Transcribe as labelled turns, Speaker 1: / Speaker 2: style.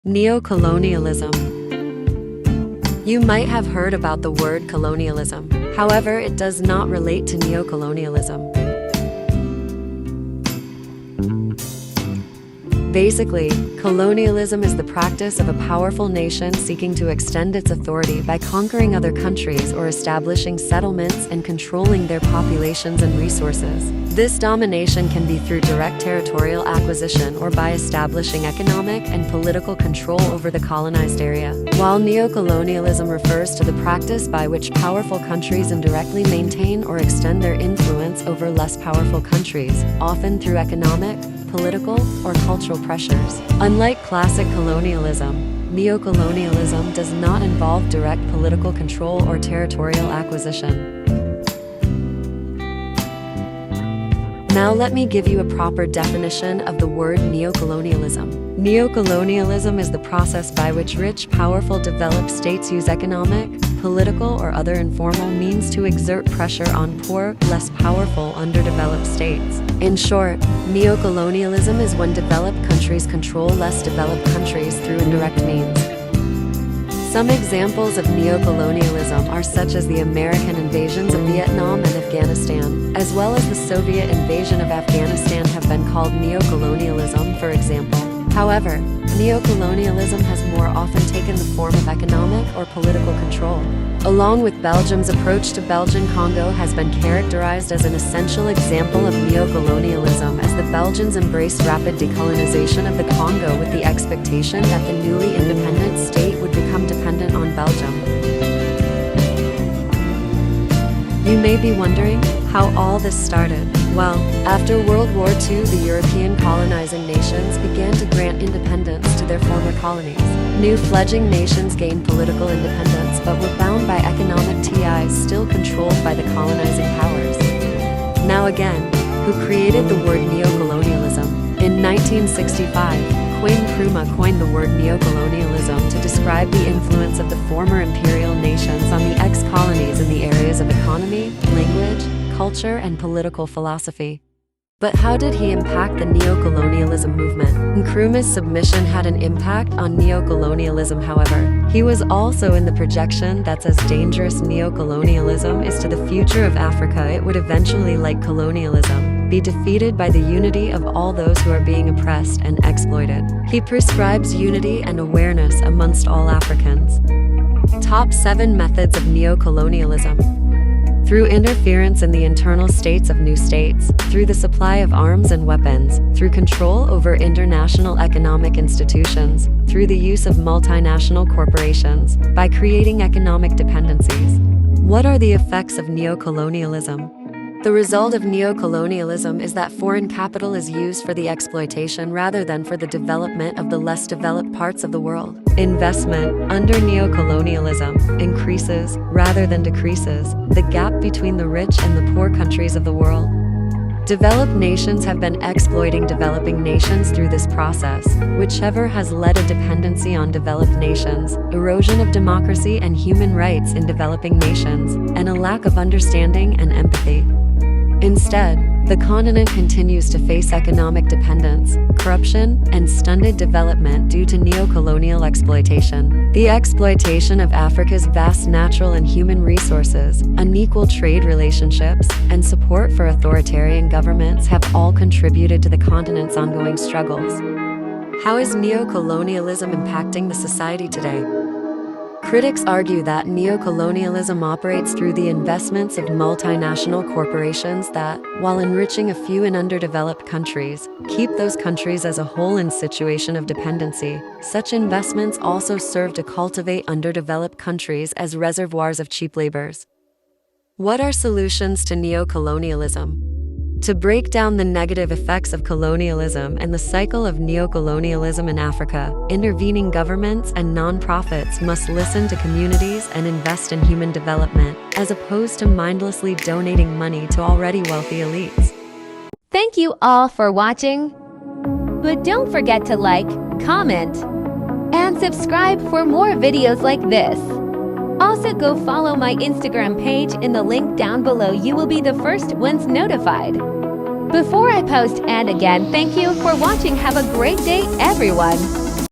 Speaker 1: Neo-colonialism. You might have heard about the word colonialism. However, it does not relate to neo-colonialism. Basically, colonialism is the practice of a powerful nation seeking to extend its authority by conquering other countries or establishing settlements and controlling their populations and resources. This domination can be through direct territorial acquisition or by establishing economic and political control over the colonized area, while neo-colonialism refers to the practice by which powerful countries indirectly maintain or extend their influence over less powerful countries, often through economic, political, or cultural pressures. Unlike classic colonialism, neo-colonialism does not involve direct political control or territorial acquisition. Now let me give you a proper definition of the word neo-colonialism. Neo-colonialism is the process by which rich, powerful, developed states use economic, political, or other informal means to exert pressure on poor, less powerful, underdeveloped states. In short, neo-colonialism is when developed countries control less developed countries through indirect means. Some examples of neo-colonialism are such as the American invasions of Vietnam and Afghanistan, as well as the Soviet invasion of Afghanistan have been called neo-colonialism, for example. However, neo-colonialism has more often taken the form of economic or political control. Along with Belgium's approach to Belgian Congo has been characterized as an essential example of neo-colonialism, as the Belgians embraced rapid decolonization of the Congo with the expectation that the newly independent state would become dependent on Belgium. You may be wondering how all this started. Well, after World War II, the European colonizing nations began to grant independence to their former colonies. New fledgling nations gained political independence but were bound by economic ties still controlled by the colonizing powers. Now again, who created the word neo-colonialism? In 1965, Kwame Nkrumah coined the word neo-colonialism to describe the influence of the former imperial nations on the ex-colonies in the areas of economy, language, culture, and political philosophy. But how did he impact the neo-colonialism movement? Nkrumah's submission had an impact on neo-colonialism, however. He was also in the projection that as dangerous neo-colonialism is to the future of Africa, it would eventually, like colonialism, be defeated by the unity of all those who are being oppressed and exploited. He prescribes unity and awareness amongst all Africans. Top 7 methods of neo-colonialism. Through interference in the internal states of new states, through the supply of arms and weapons, through control over international economic institutions, through the use of multinational corporations, by creating economic dependencies. What are the effects of neo-colonialism? The result of neo-colonialism is that foreign capital is used for the exploitation rather than for the development of the less developed parts of the world. Investment, under neo-colonialism, increases, rather than decreases, the gap between the rich and the poor countries of the world. Developed nations have been exploiting developing nations through this process, whichever has led a dependency on developed nations, erosion of democracy and human rights in developing nations, and a lack of understanding and empathy. Instead, the continent continues to face economic dependence, corruption, and stunted development due to neo-colonial exploitation. The exploitation of Africa's vast natural and human resources, unequal trade relationships, and support for authoritarian governments have all contributed to the continent's ongoing struggles. How is neo-colonialism impacting the society today? Critics argue that neo-colonialism operates through the investments of multinational corporations that, while enriching a few in underdeveloped countries, keep those countries as a whole in situation of dependency. Such investments also serve to cultivate underdeveloped countries as reservoirs of cheap labors. What are solutions to neo-colonialism? To break down the negative effects of colonialism and the cycle of neo-colonialism in Africa, intervening governments and non-profits must listen to communities and invest in human development, as opposed to mindlessly donating money to already wealthy elites.
Speaker 2: Thank you all for watching. But don't forget to like, comment, and subscribe for more videos like this. Also go follow my Instagram page in the link down below. You will be the first ones notified before I post. And again, thank you for watching. Have a great day, everyone.